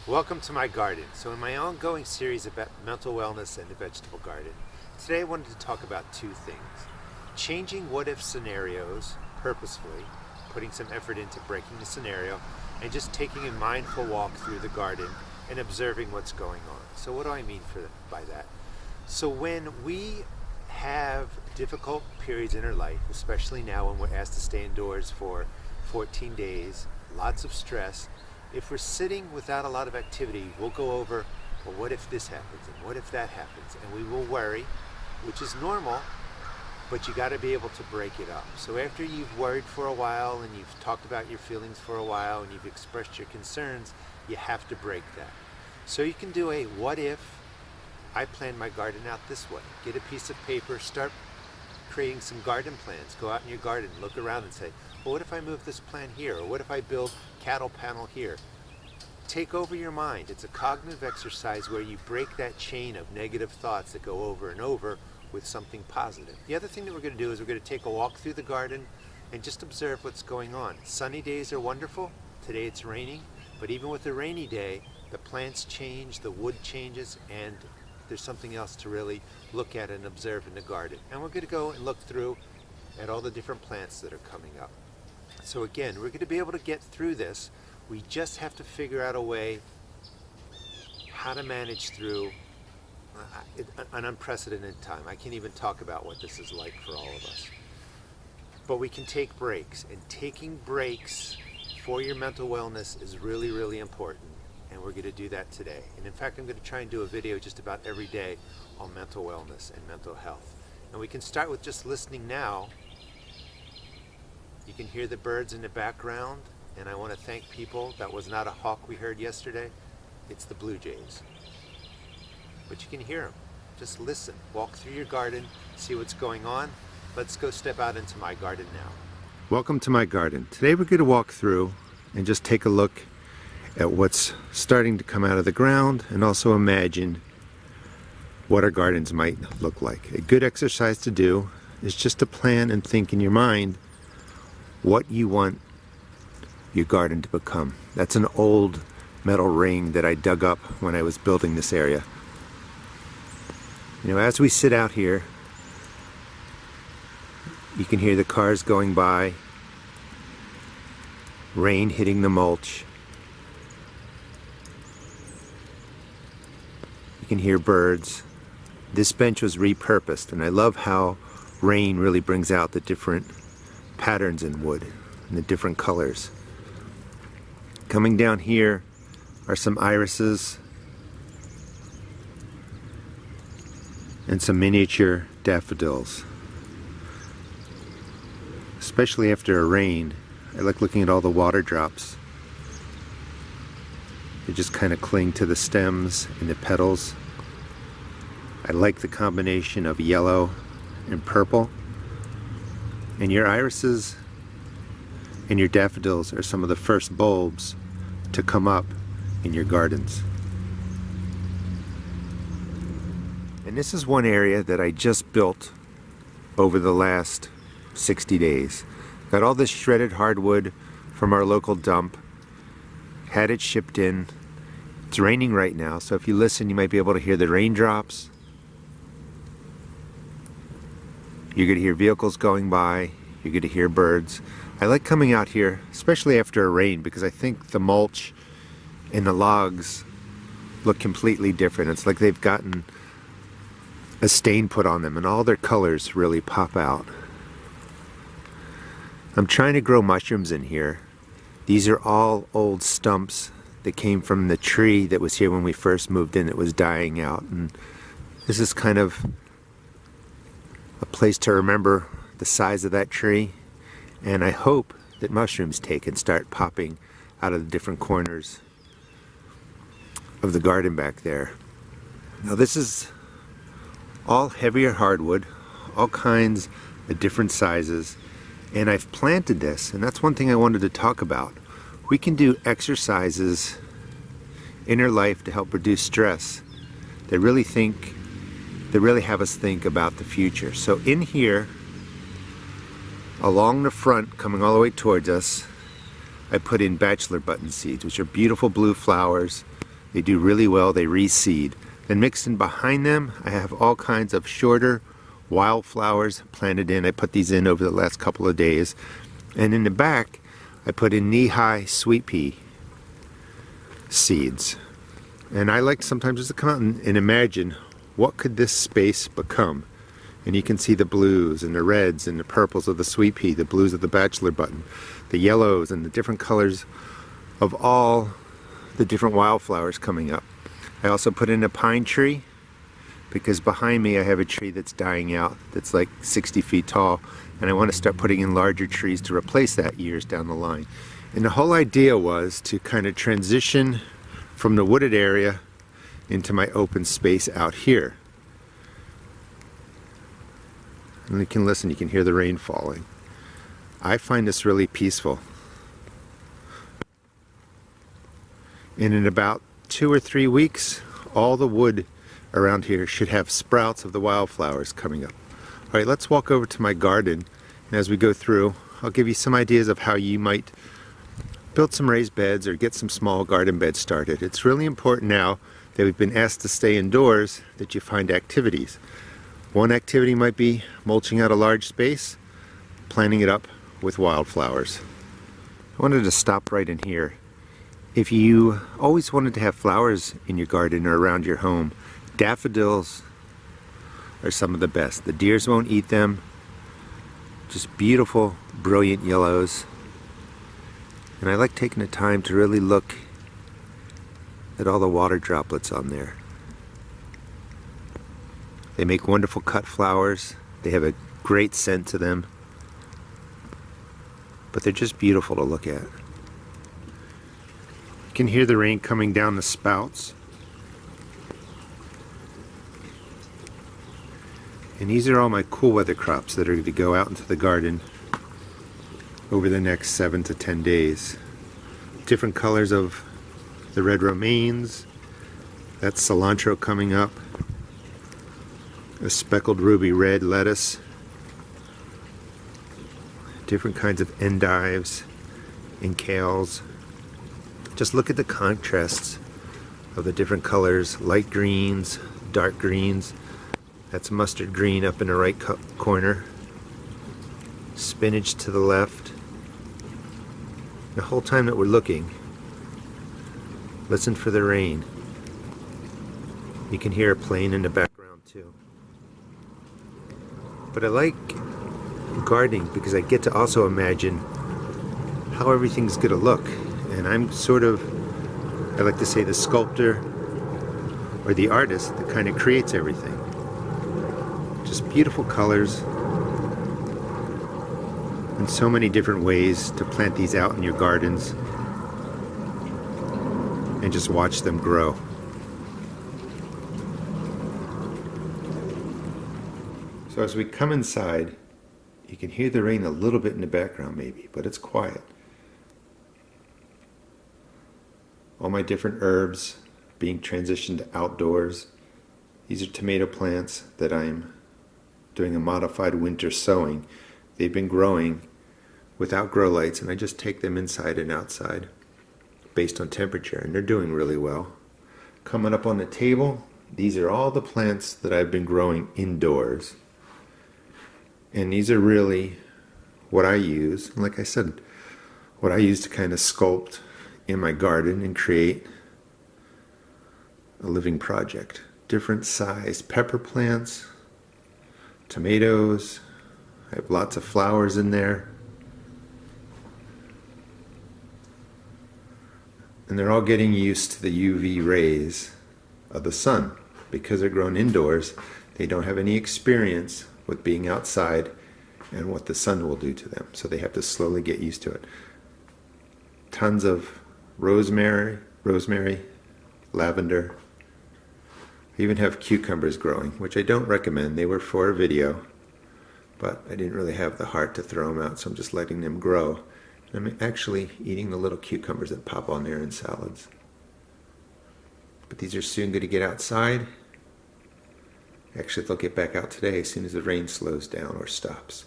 Welcome to my garden. So in my ongoing series about mental wellness and the vegetable garden, today I wanted to talk about two things. Changing what-if scenarios purposefully, putting some effort into breaking the scenario, and just taking a mindful walk through the garden and observing what's going on. So what do I mean by that? So when we have difficult periods in our life, especially now when we're asked to stay indoors for 14 days, lots of stress, if we're sitting without a lot of activity, we'll go over, well, what if this happens and what if that happens? And we will worry, which is normal, but you got to be able to break it up. So after you've worried for a while and you've talked about your feelings for a while and you've expressed your concerns, you have to break that. So you can do a what if I plan my garden out this way. Get a piece of paper, start creating some garden plans. Go out in your garden, look around and say, well, what if I move this plant here? Or what if I build cattle panel here? Take over your mind. It's a cognitive exercise where you break that chain of negative thoughts that go over and over with something positive. The other thing that we're going to do is we're going to take a walk through the garden and just observe what's going on. Sunny days are wonderful. Today it's raining, but even with a rainy day, the plants change, the wood changes, and there's something else to really look at and observe in the garden. And we're going to go and look through at all the different plants that are coming up. So again, we're going to be able to get through this. We just have to figure out a way how to manage through an unprecedented time. I can't even talk about what this is like for all of us. But we can take breaks, and taking breaks for your mental wellness is really, really important. And we're going to do that today. And in fact, I'm going to try and do a video just about every day on mental wellness and mental health. And we can start with just listening now. You can hear the birds in the background, and I want to thank people. That was not a hawk we heard yesterday. It's the blue jays. But you can hear them. Just listen. Walk through your garden, see what's going on. Let's go step out into my garden now. Welcome to my garden. Today we're going to walk through and just take a look at what's starting to come out of the ground, and also imagine what our gardens might look like. A good exercise to do is just to plan and think in your mind what you want your garden to become. That's an old metal ring that I dug up when I was building this area. You know, as we sit out here, you can hear the cars going by, rain hitting the mulch. You can hear birds. This bench was repurposed, and I love how rain really brings out the different patterns in wood and the different colors. Coming down here are some irises and some miniature daffodils. Especially after a rain, I like looking at all the water drops. They just kind of cling to the stems and the petals. I like the combination of yellow and purple. And your irises and your daffodils are some of the first bulbs to come up in your gardens. And this is one area that I just built over the last 60 days. Got all this shredded hardwood from our local dump, had it shipped in. It's raining right now, so if you listen, you might be able to hear the raindrops. You're going to hear vehicles going by. You're going to hear birds. I like coming out here, especially after a rain, because I think the mulch and the logs look completely different. It's like they've gotten a stain put on them, and all their colors really pop out. I'm trying to grow mushrooms in here. These are all old stumps that came from the tree that was here when we first moved in. It was dying out, and this is kind of a place to remember the size of that tree. And I hope that mushrooms take and start popping out of the different corners of the garden back there. Now this is all heavier hardwood, all kinds of different sizes, and I've planted this, and that's one thing I wanted to talk about. We can do exercises in our life to help reduce stress that really have us think about the future. So in here, along the front, coming all the way towards us, I put in bachelor button seeds, which are beautiful blue flowers They do really well, they reseed. Then mixed in behind them, I have all kinds of shorter wildflowers planted in. I put these in over the last couple of days. And in the back, I put in knee-high sweet pea seeds. And I like sometimes just to come out and imagine what could this space become. And you can see the blues and the reds and the purples of the sweet pea, the blues of the bachelor button, the yellows and the different colors of all the different wildflowers coming up. I also put in a pine tree because behind me I have a tree that's dying out that's like 60 feet tall, and I want to start putting in larger trees to replace that years down the line. And the whole idea was to kind of transition from the wooded area into my open space out here. And you can listen, you can hear the rain falling. I find this really peaceful. And in about 2 or 3 weeks, all the wood around here should have sprouts of the wildflowers coming up. All right, let's walk over to my garden. And as we go through, I'll give you some ideas of how you might build some raised beds or get some small garden beds started. It's really important now that we've been asked to stay indoors that you find activities. One activity might be mulching out a large space, planting it up with wildflowers. I wanted to stop right in here. If you always wanted to have flowers in your garden or around your home, daffodils are some of the best. The deers won't eat them. Just beautiful, brilliant yellows. And I like taking the time to really look at all the water droplets on there. They make wonderful cut flowers. They have a great scent to them. But they're just beautiful to look at. You can hear the rain coming down the spouts. And these are all my cool weather crops that are going to go out into the garden over the next 7 to 10 days. Different colors of the red romaines. That's cilantro coming up. A speckled ruby red lettuce. Different kinds of endives and kales. Just look at the contrasts of the different colors. Light greens, dark greens. That's mustard green up in the right corner. Spinach to the left. The whole time that we're looking, listen for the rain. You can hear a plane in the background too. But I like gardening because I get to also imagine how everything's going to look. And I'm sort of, I like to say, the sculptor or the artist that kind of creates everything. Just beautiful colors and so many different ways to plant these out in your gardens and just watch them grow. So as we come inside, you can hear the rain a little bit in the background maybe, but it's quiet. All my different herbs being transitioned outdoors. These are tomato plants that I'm doing a modified winter sowing. They've been growing without grow lights, and I just take them inside and outside based on temperature, and they're doing really well. Coming up on the table, these are all the plants that I've been growing indoors. And these are really what I use, like I said, what I use to kind of sculpt in my garden and create a living project. Different size pepper plants, tomatoes. I have lots of flowers in there. And they're all getting used to the UV rays of the sun. Because they're grown indoors, they don't have any experience with being outside and what the sun will do to them. So they have to slowly get used to it. Tons of rosemary, lavender. I even have cucumbers growing, which I don't recommend. They were for a video, but I didn't really have the heart to throw them out, so I'm just letting them grow. And I'm actually eating the little cucumbers that pop on there in salads. But these are soon going to get outside. Actually, they'll get back out today as soon as the rain slows down or stops.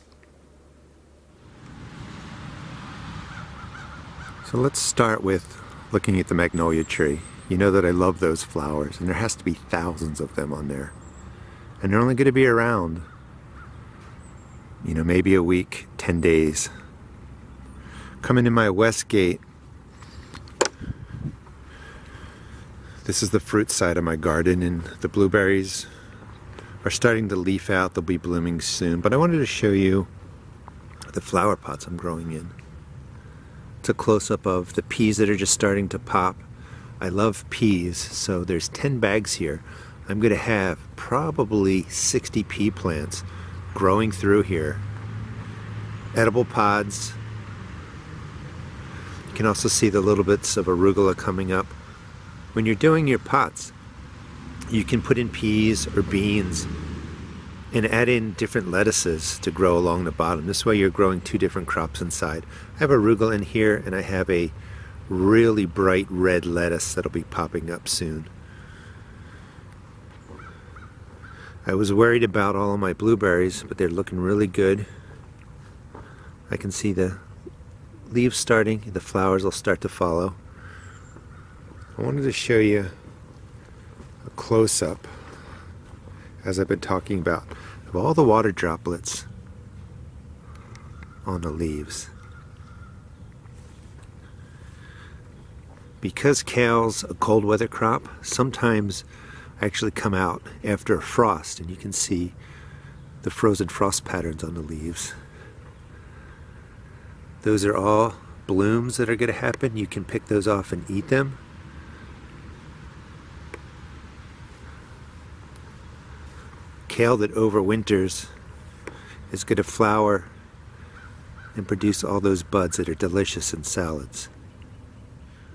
So let's start with looking at the magnolia tree. you know that I love those flowers, and there has to be thousands of them on there. And they're only going to be around, you know, maybe a week, 10 days. Coming in my west gate, this is the fruit side of my garden, and the blueberries are starting to leaf out. They'll be blooming soon. But I wanted to show you the flower pots I'm growing in. It's a close-up of the peas that are just starting to pop. I love peas, so there's 10 bags here. I'm going to have probably 60 pea plants growing through here. Edible pods. You can also see the little bits of arugula coming up. When you're doing your pots, you can put in peas or beans and add in different lettuces to grow along the bottom. This way you're growing two different crops inside. I have arugula in here, and I have a really bright red lettuce that'll be popping up soon. I was worried about all of my blueberries, but they're looking really good. I can see the leaves starting, the flowers will start to follow. I wanted to show you a close-up, as I've been talking about, of all the water droplets on the leaves. Because kale's a cold weather crop, sometimes I actually come out after a frost, and you can see the frozen frost patterns on the leaves. Those are all blooms that are going to happen. You can pick those off and eat them. Kale that overwinters is going to flower and produce all those buds that are delicious in salads.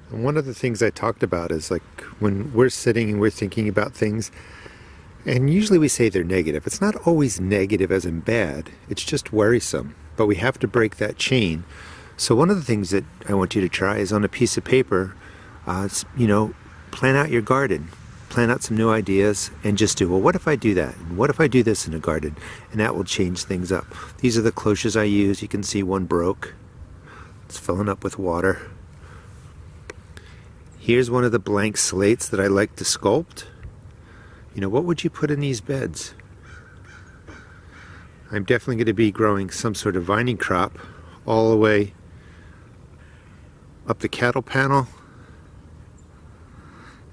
And one of the things I talked about is, like, when we're sitting and we're thinking about things, and usually we say they're negative. It's not always negative as in bad, it's just worrisome. But we have to break that chain. So one of the things that I want you to try is on a piece of paper, plan out your garden. Plan out some new ideas and just do, well, what if I do that? And what if I do this in a garden? And that will change things up. These are the cloches I use. You can see one broke. It's filling up with water. Here's one of the blank slates that I like to sculpt. You know, what would you put in these beds? I'm definitely going to be growing some sort of vining crop all the way up the cattle panel.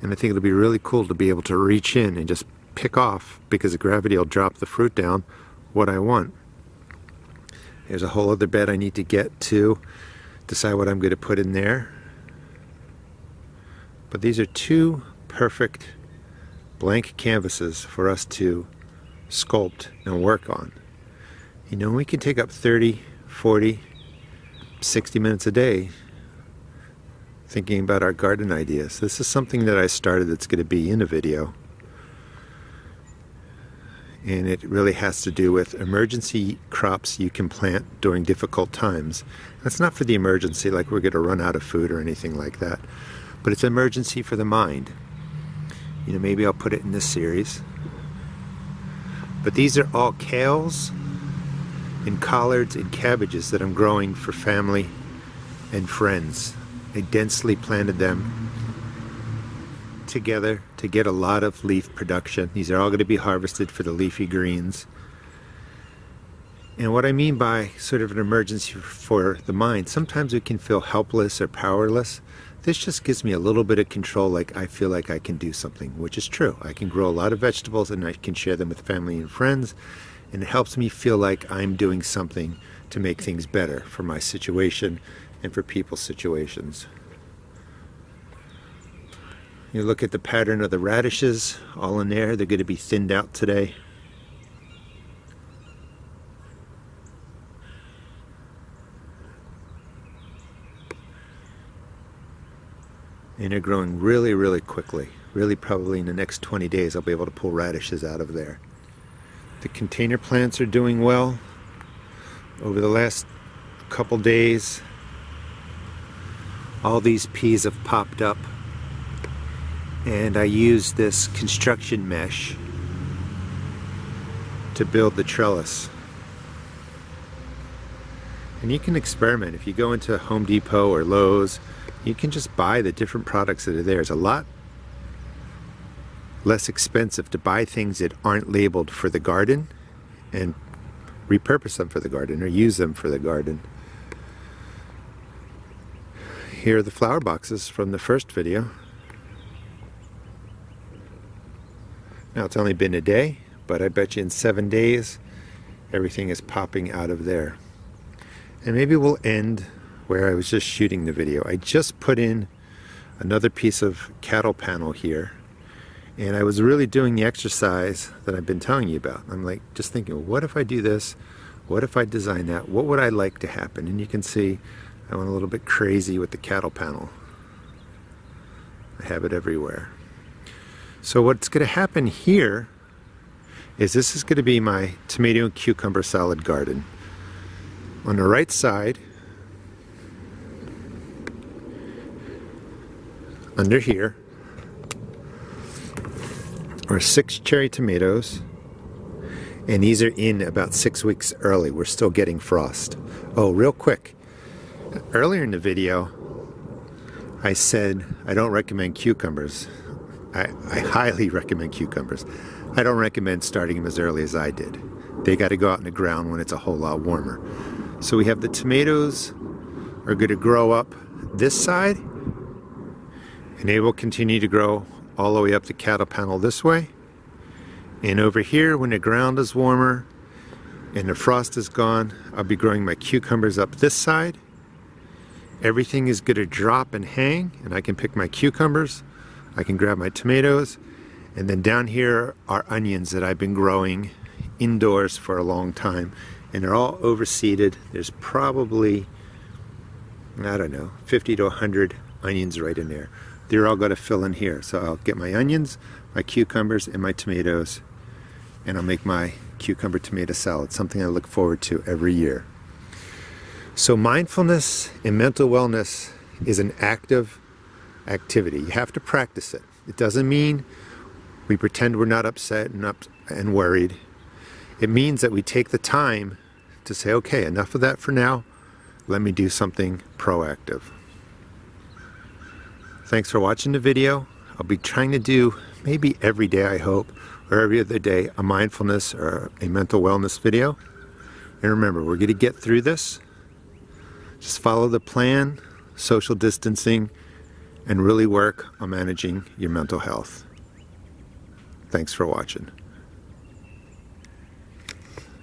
And I think it'll be really cool to be able to reach in and just pick off, because the gravity will drop the fruit down, what I want. There's a whole other bed I need to get to, decide what I'm going to put in there. But these are two perfect blank canvases for us to sculpt and work on. You know, we can take up 30, 40, 60 minutes a day thinking about our garden ideas. This is something that I started that's going to be in a video. And it really has to do with emergency crops you can plant during difficult times. That's not for the emergency, like we're going to run out of food or anything like that. But it's an emergency for the mind. You know, maybe I'll put it in this series. But these are all kales and collards and cabbages that I'm growing for family and friends. I densely planted them together to get a lot of leaf production. These are all going to be harvested for the leafy greens. And what I mean by sort of an emergency for the mind, sometimes we can feel helpless or powerless. This just gives me a little bit of control, like I feel like I can do something, which is true. I can grow a lot of vegetables and I can share them with family and friends, and it helps me feel like I'm doing something to make things better for my situation and for people's situations. You look at the pattern of the radishes, all in there. They're going to be thinned out today. And they're growing really, really quickly. Really, probably in the next 20 days I'll be able to pull radishes out of there. The container plants are doing well. Over the last couple days, all these peas have popped up, and I used this construction mesh to build the trellis. And you can experiment. If you go into Home Depot or Lowe's, you can just buy the different products that are there. There's a lot less expensive to buy things that aren't labeled for the garden and repurpose them for the garden or use them for the garden. Here are the flower boxes from the first video. Now it's only been a day, but I bet you in 7 days everything is popping out of there. And maybe we'll end where I was just shooting the video. I just put in another piece of cattle panel here, and I was really doing the exercise that I've been telling you about. I'm like just thinking, well, what if I do this? What if I design that? What would I like to happen? And you can see I went a little bit crazy with the cattle panel. I have it everywhere. So what's going to happen here is this is going to be my tomato and cucumber salad garden. On the right side, under here, are 6 cherry tomatoes, and these are in about 6 weeks early. We're still getting frost. Oh, real quick, earlier in the video I said I don't recommend cucumbers. I highly recommend cucumbers. I don't recommend starting them as early as I did. They got to go out in the ground when it's a whole lot warmer. So we have the tomatoes are going to grow up this side, and they will continue to grow all the way up the cattle panel this way. And over here, when the ground is warmer and the frost is gone, I'll be growing my cucumbers up this side. Everything is going to drop and hang, and I can pick my cucumbers, I can grab my tomatoes, and then down here are onions that I've been growing indoors for a long time, and they're all overseeded. There's probably, I don't know, 50 to 100 onions right in there. They're all going to fill in here. So I'll get my onions, my cucumbers, and my tomatoes, and I'll make my cucumber tomato salad, something I look forward to every year. So mindfulness and mental wellness is an active activity. You have to practice it. It doesn't mean we pretend we're not upset and worried. It means that we take the time to say, okay, enough of that for now. Let me do something proactive. Thanks for watching the video. I'll be trying to do maybe every day, I hope, or every other day, a mindfulness or a mental wellness video. And remember, we're going to get through this. Just follow the plan, social distancing, and really work on managing your mental health. Thanks for watching.